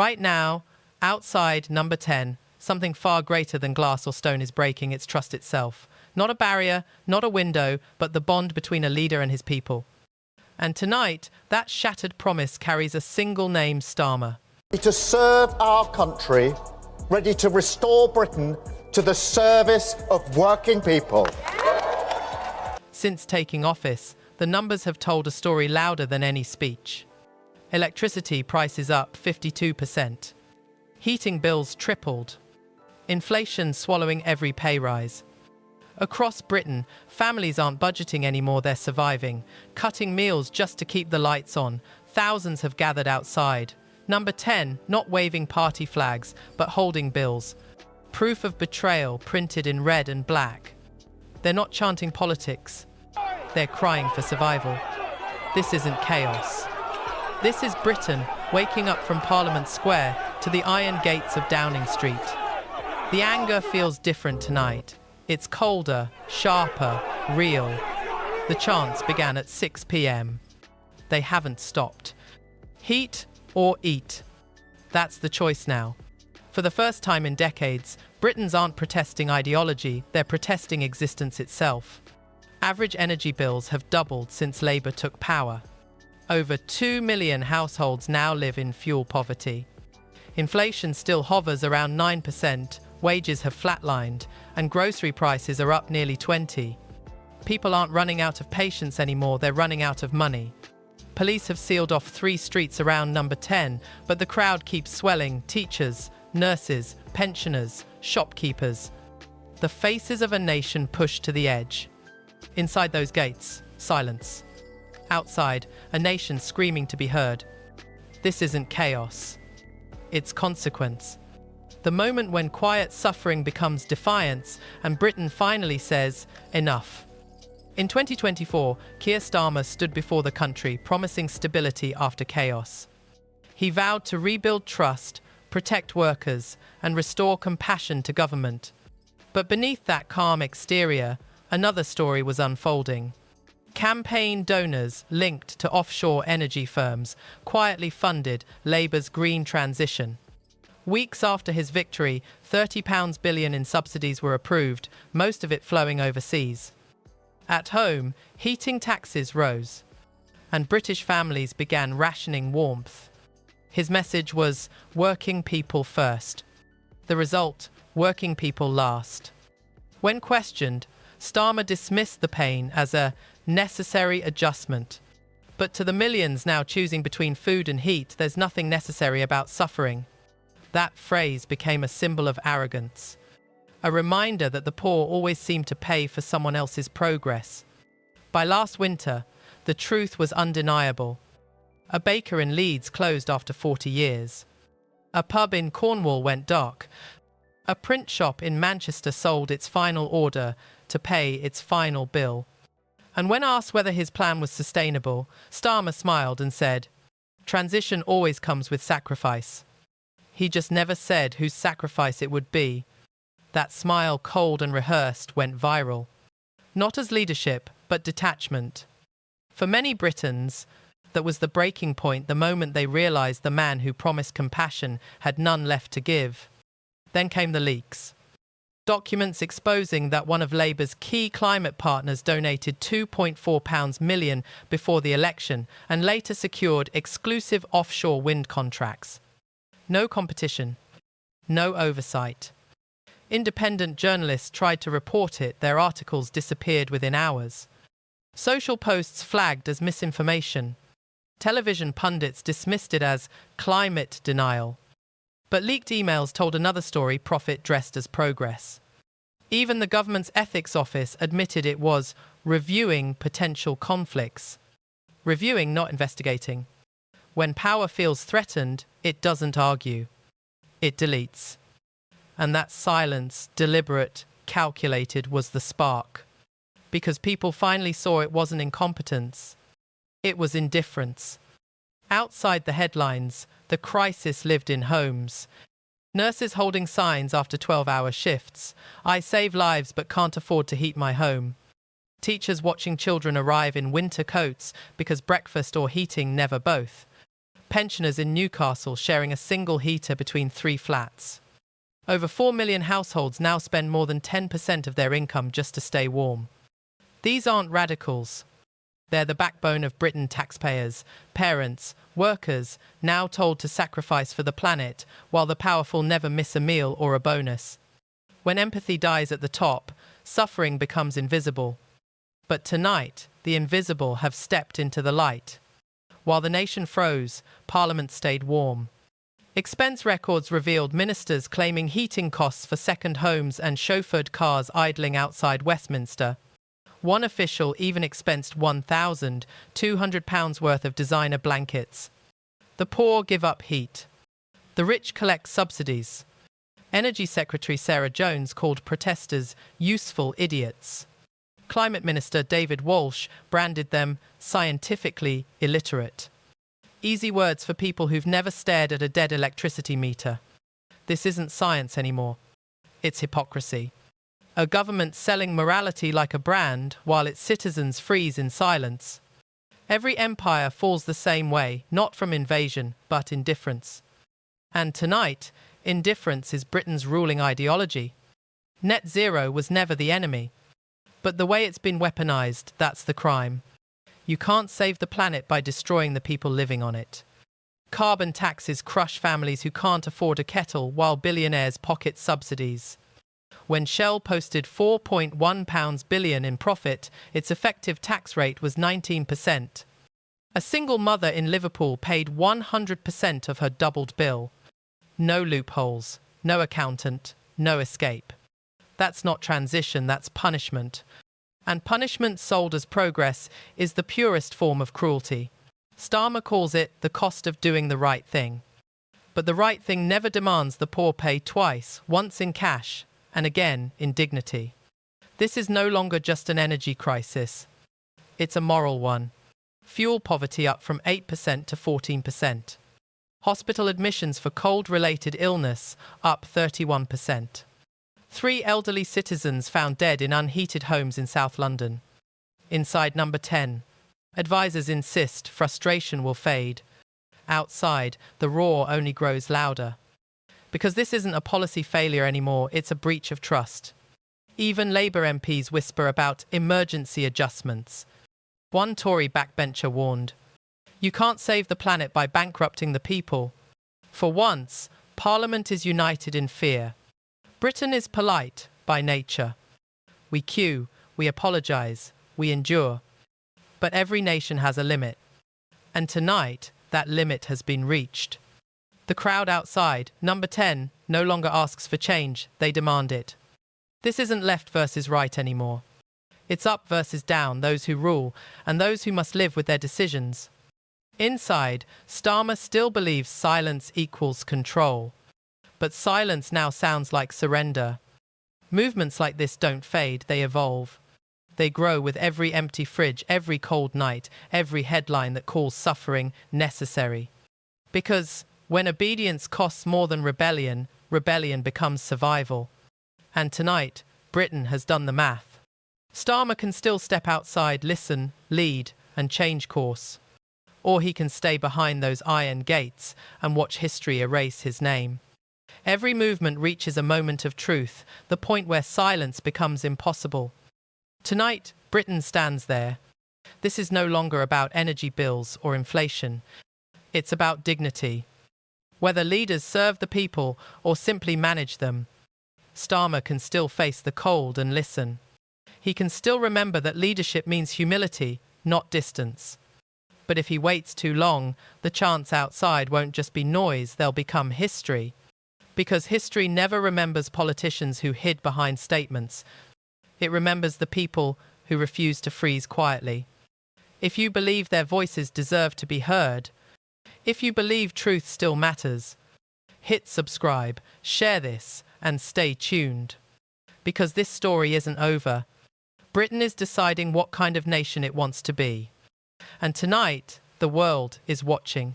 Right now, outside number 10, something far greater than glass or stone is breaking its trust itself. Not a barrier, not a window, but the bond between a leader and his people. And tonight, that shattered promise carries a single name: Starmer. To serve our country, ready to restore Britain to the service of working people. Since taking office, the numbers have told a story louder than any speech. Electricity prices up 52%. Heating bills tripled. Inflation swallowing every pay rise. Across Britain, families aren't budgeting anymore, they're surviving, cutting meals just to keep the lights on. Thousands have gathered outside. Number 10, not waving party flags, but holding bills. Proof of betrayal printed in red and black. They're not chanting politics. They're crying for survival. This isn't chaos. This is Britain waking up from Parliament Square to the iron gates of Downing Street. The anger feels different tonight. It's colder, sharper, real. The chants began at 6 p.m. They haven't stopped. Heat or eat? That's the choice now. For the first time in decades, Britons aren't protesting ideology, they're protesting existence itself. Average energy bills have doubled since Labour took power. Over 2 million households now live in fuel poverty. Inflation still hovers around 9%, wages have flatlined, and grocery prices are up nearly 20%. People aren't running out of patience anymore, they're running out of money. Police have sealed off 3 streets around number 10, but the crowd keeps swelling: teachers, nurses, pensioners, shopkeepers. The faces of a nation pushed to the edge. Inside those gates, silence. Outside, a nation screaming to be heard. This isn't chaos. It's consequence. The moment when quiet suffering becomes defiance and Britain finally says, enough. In 2024, Keir Starmer stood before the country promising stability after chaos. He vowed to rebuild trust, protect workers, and restore compassion to government. But beneath that calm exterior, another story was unfolding. Campaign donors linked to offshore energy firms quietly funded Labour's green transition. Weeks after his victory, £30 billion in subsidies were approved, most of it flowing overseas. At home, heating taxes rose, and British families began rationing warmth. His message was working people first. The result, working people last. When questioned, Starmer dismissed the pain as a necessary adjustment. But to the millions now choosing between food and heat, there's nothing necessary about suffering. That phrase became a symbol of arrogance, a reminder that the poor always seem to pay for someone else's progress. By last winter, the truth was undeniable. A baker in Leeds closed after 40 years. A pub in Cornwall went dark. A print shop in Manchester sold its final order to pay its final bill. And when asked whether his plan was sustainable, Starmer smiled and said, "Transition always comes with sacrifice." He just never said whose sacrifice it would be. That smile, cold and rehearsed, went viral. Not as leadership, but detachment. For many Britons, that was the breaking point, the moment they realised the man who promised compassion had none left to give. Then came the leaks. Documents exposing that one of Labour's key climate partners donated £2.4 million before the election and later secured exclusive offshore wind contracts. No competition. No oversight. Independent journalists tried to report it, their articles disappeared within hours. Social posts flagged as misinformation. Television pundits dismissed it as climate denial. But leaked emails told another story, profit dressed as progress. Even the government's ethics office admitted it was reviewing potential conflicts. Reviewing, not investigating. When power feels threatened, it doesn't argue. It deletes. And that silence, deliberate, calculated, was the spark. Because people finally saw it wasn't incompetence. It was indifference. Outside the headlines, the crisis lived in homes. Nurses holding signs after 12-hour shifts. I save lives but can't afford to heat my home. Teachers watching children arrive in winter coats because breakfast or heating never both. pensioners in Newcastle sharing a single heater between 3 flats. Over 4 million households now spend more than 10% of their income just to stay warm. These aren't radicals. They're the backbone of Britain taxpayers, parents, workers, now told to sacrifice for the planet, while the powerful never miss a meal or a bonus. When empathy dies at the top, suffering becomes invisible. But tonight, the invisible have stepped into the light. While the nation froze, Parliament stayed warm. Expense records revealed ministers claiming heating costs for second homes and chauffeured cars idling outside Westminster. One official even expensed £1,200 worth of designer blankets. The poor give up heat. The rich collect subsidies. Energy Secretary Sarah Jones called protesters useful idiots. Climate Minister David Walsh branded them scientifically illiterate. Easy words for people who've never stared at a dead electricity meter. This isn't science anymore. It's hypocrisy. A government selling morality like a brand while its citizens freeze in silence. Every empire falls the same way, not from invasion, but indifference. And tonight, indifference is Britain's ruling ideology. Net zero was never the enemy. But the way it's been weaponized, that's the crime. You can't save the planet by destroying the people living on it. Carbon taxes crush families who can't afford a kettle while billionaires pocket subsidies. When Shell posted £4.1 billion in profit, its effective tax rate was 19%. A single mother in Liverpool paid 100% of her doubled bill. No loopholes, no accountant, no escape. That's not transition, that's punishment. And punishment sold as progress is the purest form of cruelty. Starmer calls it the cost of doing the right thing. But the right thing never demands the poor pay twice, once in cash, and again in dignity. This is no longer just an energy crisis. It's a moral one. Fuel poverty up from 8% to 14%. Hospital admissions for cold-related illness up 31%. 3 elderly citizens found dead in unheated homes in South London. Inside number 10. Advisors insist frustration will fade. Outside, the roar only grows louder. Because this isn't a policy failure anymore, it's a breach of trust. Even Labour MPs whisper about emergency adjustments. One Tory backbencher warned, "You can't save the planet by bankrupting the people." For once, Parliament is united in fear. Britain is polite by nature. We queue, we apologise, we endure. But every nation has a limit. And tonight, that limit has been reached. The crowd outside, number 10, no longer asks for change, they demand it. This isn't left versus right anymore. It's up versus down, those who rule, and those who must live with their decisions. Inside, Starmer still believes silence equals control. But silence now sounds like surrender. Movements like this don't fade, they evolve. They grow with every empty fridge, every cold night, every headline that calls suffering necessary. Because when obedience costs more than rebellion, rebellion becomes survival. And tonight, Britain has done the math. Starmer can still step outside, listen, lead, and change course. Or he can stay behind those iron gates and watch history erase his name. Every movement reaches a moment of truth, the point where silence becomes impossible. Tonight, Britain stands there. This is no longer about energy bills or inflation. It's about dignity. Whether leaders serve the people or simply manage them, Starmer can still face the cold and listen. He can still remember that leadership means humility, not distance. But if he waits too long, the chants outside won't just be noise, they'll become history. Because history never remembers politicians who hid behind statements. It remembers the people who refuse to freeze quietly. If you believe their voices deserve to be heard, if you believe truth still matters, hit subscribe, share this, and stay tuned. Because this story isn't over. Britain is deciding what kind of nation it wants to be. And tonight, the world is watching.